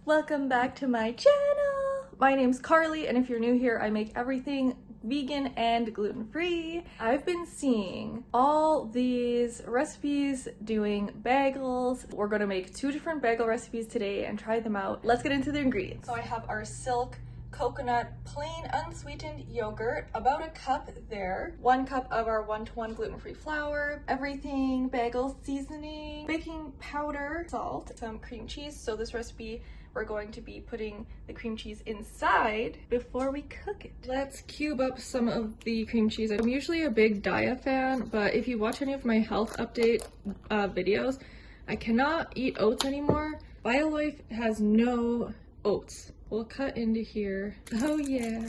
Welcome back to my channel. My name's Carly, and if you're new here, I make everything vegan and gluten-free. I've been seeing all these recipes doing bagels. We're gonna make 2 different bagel recipes today and try them out. Let's get into the ingredients. So I have our silk coconut plain unsweetened yogurt, about a cup there, 1 cup of our 1-to-1 gluten-free flour, everything bagel seasoning, baking powder, salt, some cream cheese. So this recipe, we're going to be putting the cream cheese inside before we cook it. Let's cube up some of the cream cheese. I'm usually a big Daya fan, but if you watch any of my health update videos, I cannot eat oats anymore. Violife has no oats. We'll cut into here. Oh yeah.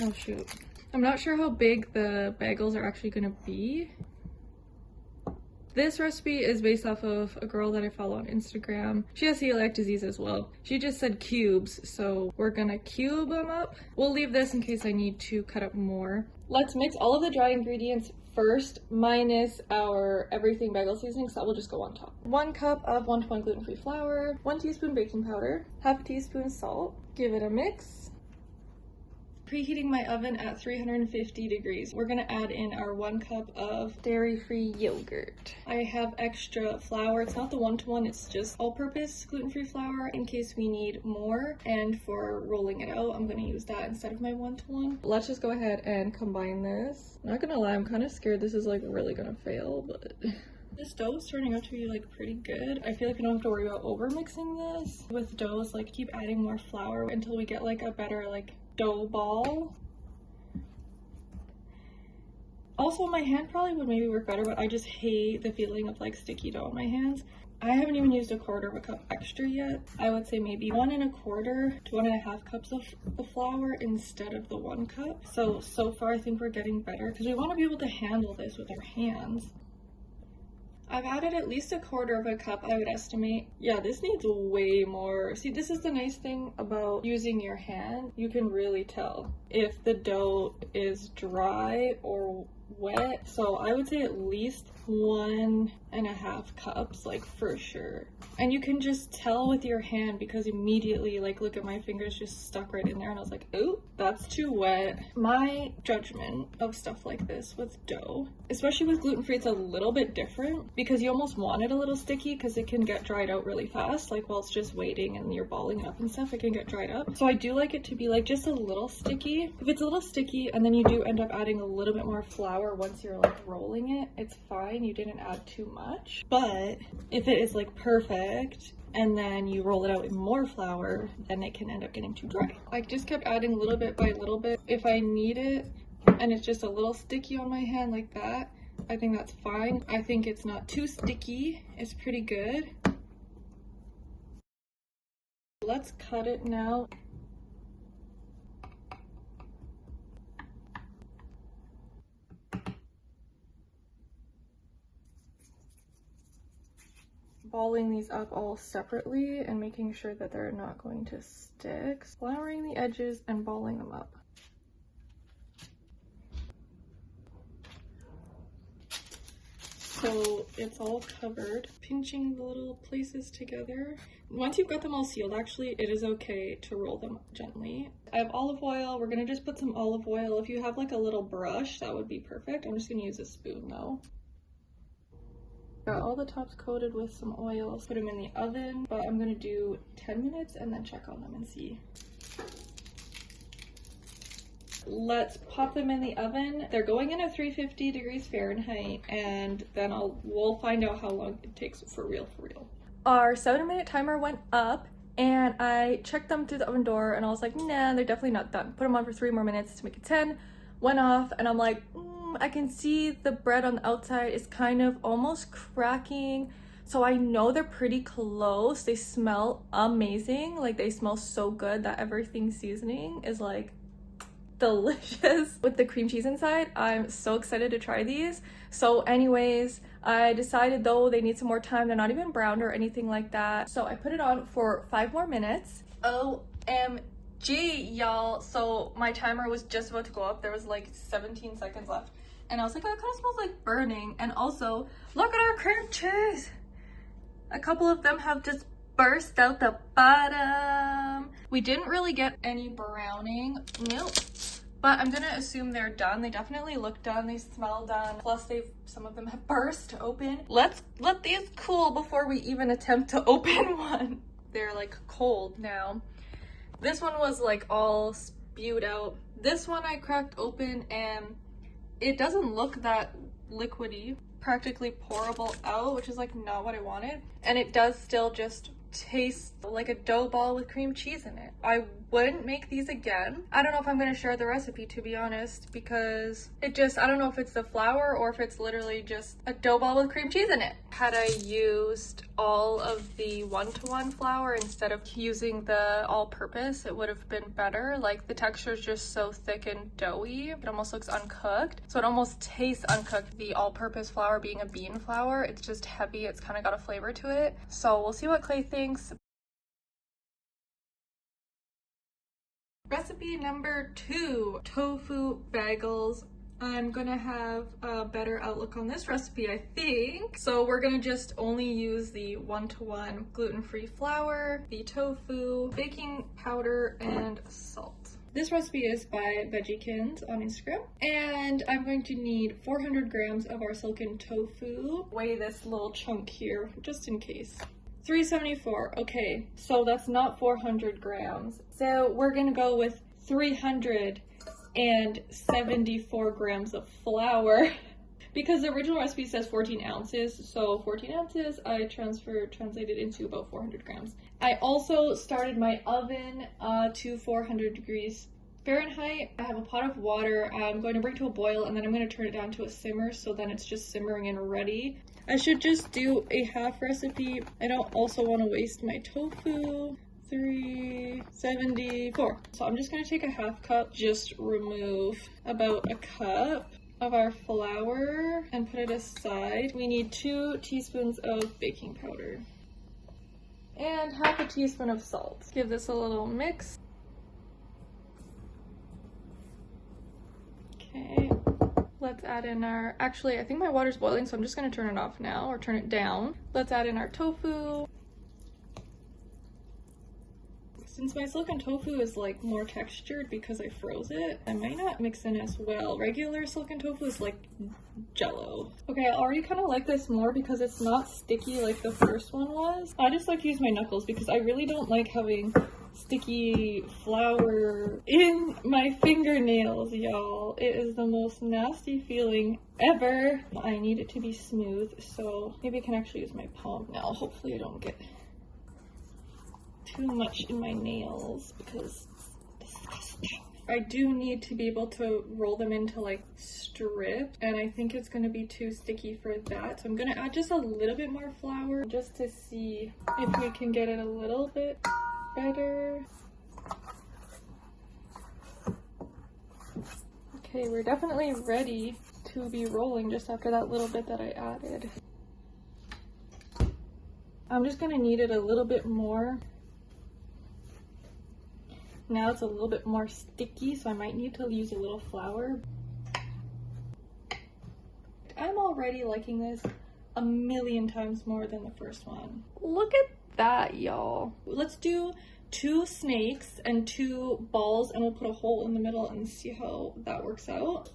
Oh shoot. I'm not sure how big the bagels are actually gonna be. This recipe is based off of a girl that I follow on Instagram. She has celiac disease as well. She just said cubes, so we're gonna cube them up. We'll leave this in case I need to cut up more. Let's mix all of the dry ingredients first, minus our everything bagel seasoning, so that will just go on top. 1 cup of 1-to-1 gluten-free flour, 1 teaspoon baking powder, half a teaspoon salt. Give it a mix. Preheating my oven at 350 degrees. We're gonna add in our 1 cup of dairy-free yogurt. I have extra flour. It's not the 1-to-1, it's just all-purpose gluten-free flour in case we need more. And for rolling it out, I'm gonna use that instead of my 1-to-1. Let's just go ahead and combine this. Not gonna lie, I'm kind of scared this is like really gonna fail, but this dough is turning out to be like pretty good. I feel like I don't have to worry about over mixing this. With doughs, like keep adding more flour until we get like a better like dough ball. Also, my hand probably would maybe work better, but I just hate the feeling of like sticky dough on my hands. I haven't even used 1/4 of a cup extra yet. I would say maybe 1 1/4 to 1 1/2 cups of the flour instead of the 1 cup. So far I think we're getting better because we want to be able to handle this with our hands. I've added at least 1/4 of a cup, I would estimate. Yeah, this needs way more. See, this is the nice thing about using your hand. You can really tell if the dough is dry or wet. So I would say at least 1 1/2 cups, like for sure. And you can just tell with your hand because immediately, like, look at my fingers just stuck right in there and I was like, oh, that's too wet. My judgment of stuff like this with dough, especially with gluten-free, it's a little bit different because you almost want it a little sticky because it can get dried out really fast. Like while it's just waiting and you're balling it up and stuff, it can get dried up. So I do like it to be like just a little sticky. If it's a little sticky and then you do end up adding a little bit more flour once you're like rolling it, it's fine. You didn't add too much. But if it is like perfect and then you roll it out in more flour, then it can end up getting too dry. I just kept adding little bit by little bit. If I need it and it's just a little sticky on my hand like that, I think that's fine. I think it's not too sticky. It's pretty good. Let's cut it now. Balling these up all separately and making sure that they're not going to stick. Flouring the edges and balling them up. So it's all covered. Pinching the little places together. Once you've got them all sealed, actually, it is okay to roll them gently. I have olive oil. We're gonna just put some olive oil. If you have like a little brush, that would be perfect. I'm just gonna use a spoon though. Got all the tops coated with some oil. Put them in the oven, but I'm gonna do 10 minutes and then check on them and see. Let's pop them in the oven. They're going in at 350 degrees Fahrenheit, and then we'll find out how long it takes for real. Our 7-minute timer went up, and I checked them through the oven door, and I was like, nah, they're definitely not done. Put them on for 3 more minutes to make it 10. Went off, and I'm like, I can see the bread on the outside is kind of almost cracking. So I know they're pretty close. They smell amazing. Like they smell so good. That everything seasoning is like delicious with the cream cheese inside. I'm so excited to try these. So anyways, I decided though they need some more time. They're not even browned or anything like that. So I put it on for 5 more minutes. OMG, y'all. So my timer was just about to go up. There was like 17 seconds left. And I was like, oh, it kind of smells like burning. And also, look at our cream cheese. A couple of them have just burst out the bottom. We didn't really get any browning. Nope. But I'm gonna assume they're done. They definitely look done. They smell done. Plus some of them have burst open. Let's let these cool before we even attempt to open one. They're like cold now. This one was like all spewed out. This one I cracked open and it doesn't look that liquidy, practically pourable out, which is like not what I wanted. And it does still just taste like a dough ball with cream cheese in it. I wouldn't make these again. I don't know if I'm gonna share the recipe, to be honest, because it just, I don't know if it's the flour or if it's literally just a dough ball with cream cheese in it. Had I used all of the one-to-one flour instead of using the all-purpose, it would have been better. Like the texture is just so thick and doughy. It almost looks uncooked. So it almost tastes uncooked. The all-purpose flour being a bean flour, it's just heavy. It's kind of got a flavor to it. So we'll see what Clay thinks. Recipe number 2, tofu bagels. I'm gonna have a better outlook on this recipe, I think. So we're gonna just only use the 1-to-1 gluten-free flour, the tofu, baking powder, and salt. This recipe is by Veggykins on Instagram. And I'm going to need 400 grams of our silken tofu. Weigh this little chunk here, just in case. 374. Okay, so that's not 400 grams. So we're gonna go with 374 grams of flour because the original recipe says 14 ounces. So 14 ounces, I translated into about 400 grams. I also started my oven to 400 degrees Fahrenheit. I have a pot of water I'm going to bring to a boil, and then I'm going to turn it down to a simmer, so then it's just simmering and ready. I should just do a half recipe. I don't also want to waste my tofu. 374. So I'm just going to take a half cup, just remove about a cup of our flour and put it aside. We need 2 teaspoons of baking powder and half a teaspoon of salt. Give this a little mix. Okay, let's add in our, actually I think my water's boiling, so I'm just going to turn it off now, or turn it down. Let's add in our tofu. Since my silken tofu is like more textured because I froze it, I might not mix in as well. Regular silken tofu is like jello. Okay, I already kind of like this more because it's not sticky like the first one was. I just like to use my knuckles because I really don't like having sticky flour in my fingernails, y'all. It is the most nasty feeling ever. I need it to be smooth, so maybe I can actually use my palm now. Hopefully I don't get too much in my nails because it's disgusting. I do need to be able to roll them into like strips, and I think it's going to be too sticky for that. So I'm going to add just a little bit more flour just to see if we can get it a little bit better. Okay, we're definitely ready to be rolling just after that little bit that I added. I'm just going to knead it a little bit more. Now it's a little bit more sticky, so I might need to use a little flour. I'm already liking this a million times more than the first one. Look at that, y'all. Let's do 2 snakes and 2 balls, and we'll put a hole in the middle and see how that works out.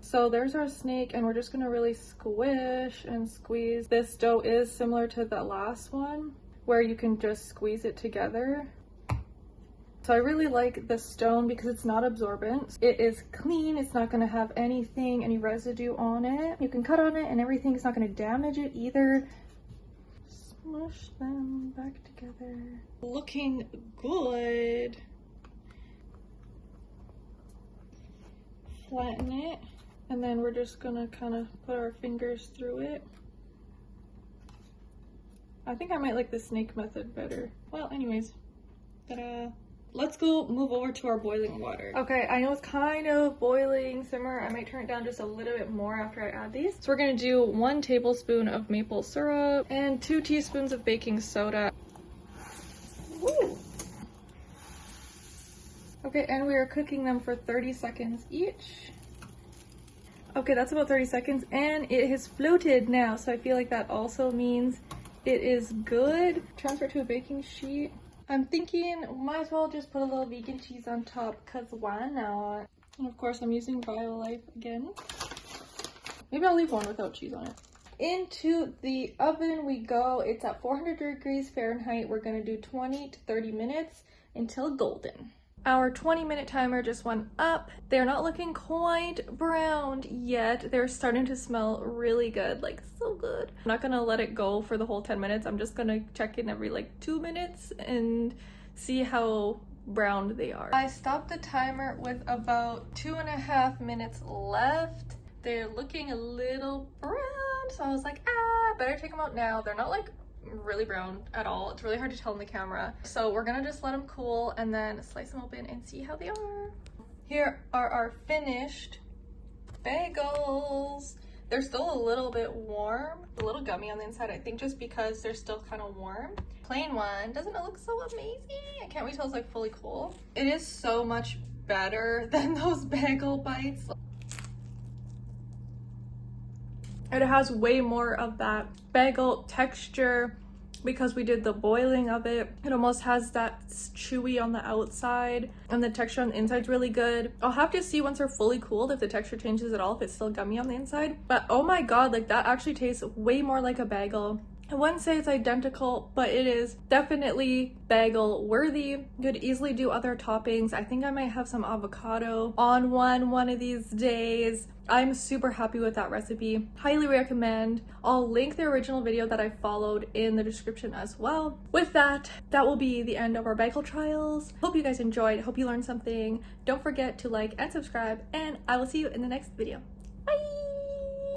So there's our snake, and we're just gonna really squish and squeeze. This dough is similar to the last one, where you can just squeeze it together. So I really like the stone because it's not absorbent. It is clean. It's not gonna have any residue on it. You can cut on it and everything. It's not gonna damage it either. Smush them back together. Looking good. Flatten it. And then we're just gonna kind of put our fingers through it. I think I might like the snake method better. Well, anyways, ta-da. Let's go move over to our boiling water. Okay, I know it's kind of boiling, simmer. I might turn it down just a little bit more after I add these. So we're gonna do 1 tablespoon of maple syrup and 2 teaspoons of baking soda. Woo. Okay, and we are cooking them for 30 seconds each. Okay, that's about 30 seconds, and it has floated now, so I feel like that also means It is good. Transfer to a baking sheet. I'm thinking might as well just put a little vegan cheese on top, because why not? And of course I'm using Violife again. Maybe I'll leave one without cheese on it. Into the oven we go. It's at 400 degrees Fahrenheit. We're gonna do 20 to 30 minutes until golden. Our 20-minute timer just went up. They're not looking quite browned yet. They're starting to smell really good, like so good. I'm not gonna let it go for the whole 10 minutes. I'm just gonna check in every like 2 minutes and see how browned they are. I stopped the timer with about 2.5 minutes left. They're looking a little brown, so I was like, better take them out now. They're not like really brown at all. It's really hard to tell in the camera. So we're gonna just let them cool and then slice them open and see how they are. Here are our finished bagels. They're still a little bit warm, a little gummy on the inside, I think just because they're still kind of warm. Plain one, doesn't it look so amazing? I can't wait till it's like fully cool. It is so much better than those bagel bites. It has way more of that bagel texture because we did the boiling of it. It almost has that chewy on the outside and the texture on the inside's really good. I'll have to see once they're fully cooled if the texture changes at all, if it's still gummy on the inside. But oh my god, like that actually tastes way more like a bagel. I wouldn't say it's identical, but it is definitely bagel worthy. Could easily do other toppings. I think I might have some avocado on one of these days. I'm super happy with that recipe. Highly recommend. I'll link the original video that I followed in the description as well. With that, that will be the end of our bagel trials. Hope you guys enjoyed. Hope you learned something. Don't forget to like and subscribe, and I will see you in the next video. Bye!